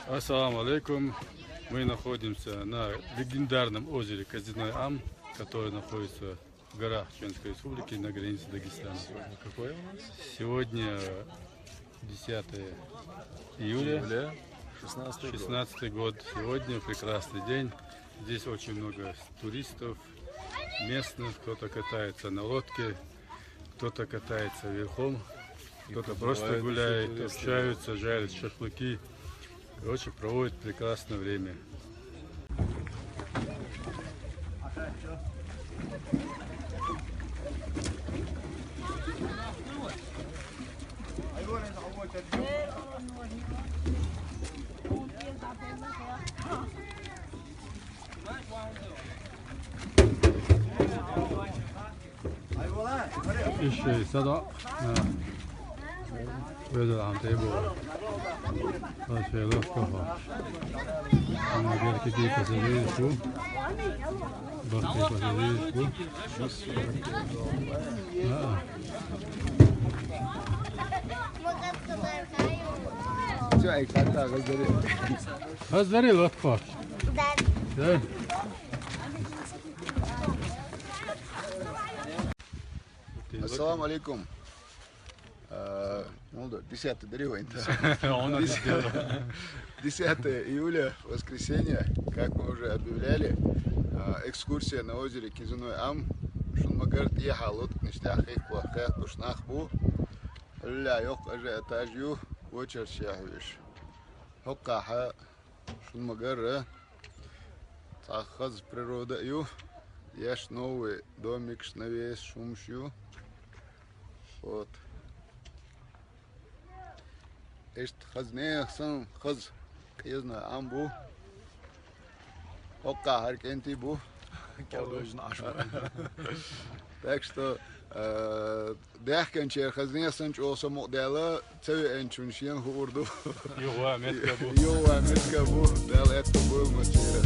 Ассаламу алейкум. Мы находимся на легендарном озере Казиной Ам, которое находится в горах Чеченской Республики на границе Дагестана. Какое у нас? Сегодня 10 июля 16 год. Сегодня прекрасный день. Здесь очень много туристов, местных. Кто-то катается на лодке, кто-то катается верхом, кто-то просто гуляет, общаются, жарят шашлыки. Короче, проводит прекрасное время. Еще сада, böyle antep bu. Şöyle kafa. Ama belki de pasajı şu. Bakın pasajı bu. Hazır lütfen. Да. Ассаламу алейкум. 10 июля, воскресенье, как мы уже объявляли, экскурсия на озере Казиной Ам. Шунмагарт ехал, ништяхих, плохих, тушнахбу. Ля, йок, ажиотажью, очер шахвиш. Хокаха, шунмагара, тахаз природа ю. Есть новый домик, навес, шумшью. Вот. Есть хазне, сан хаз, я знаю, амбу. Ока, харкенти бу. Так что, дехкенчер хазне санч оса модела, цеве энчуншин хурду. Юва меткабу. Юва меткабу, дел это был мачера.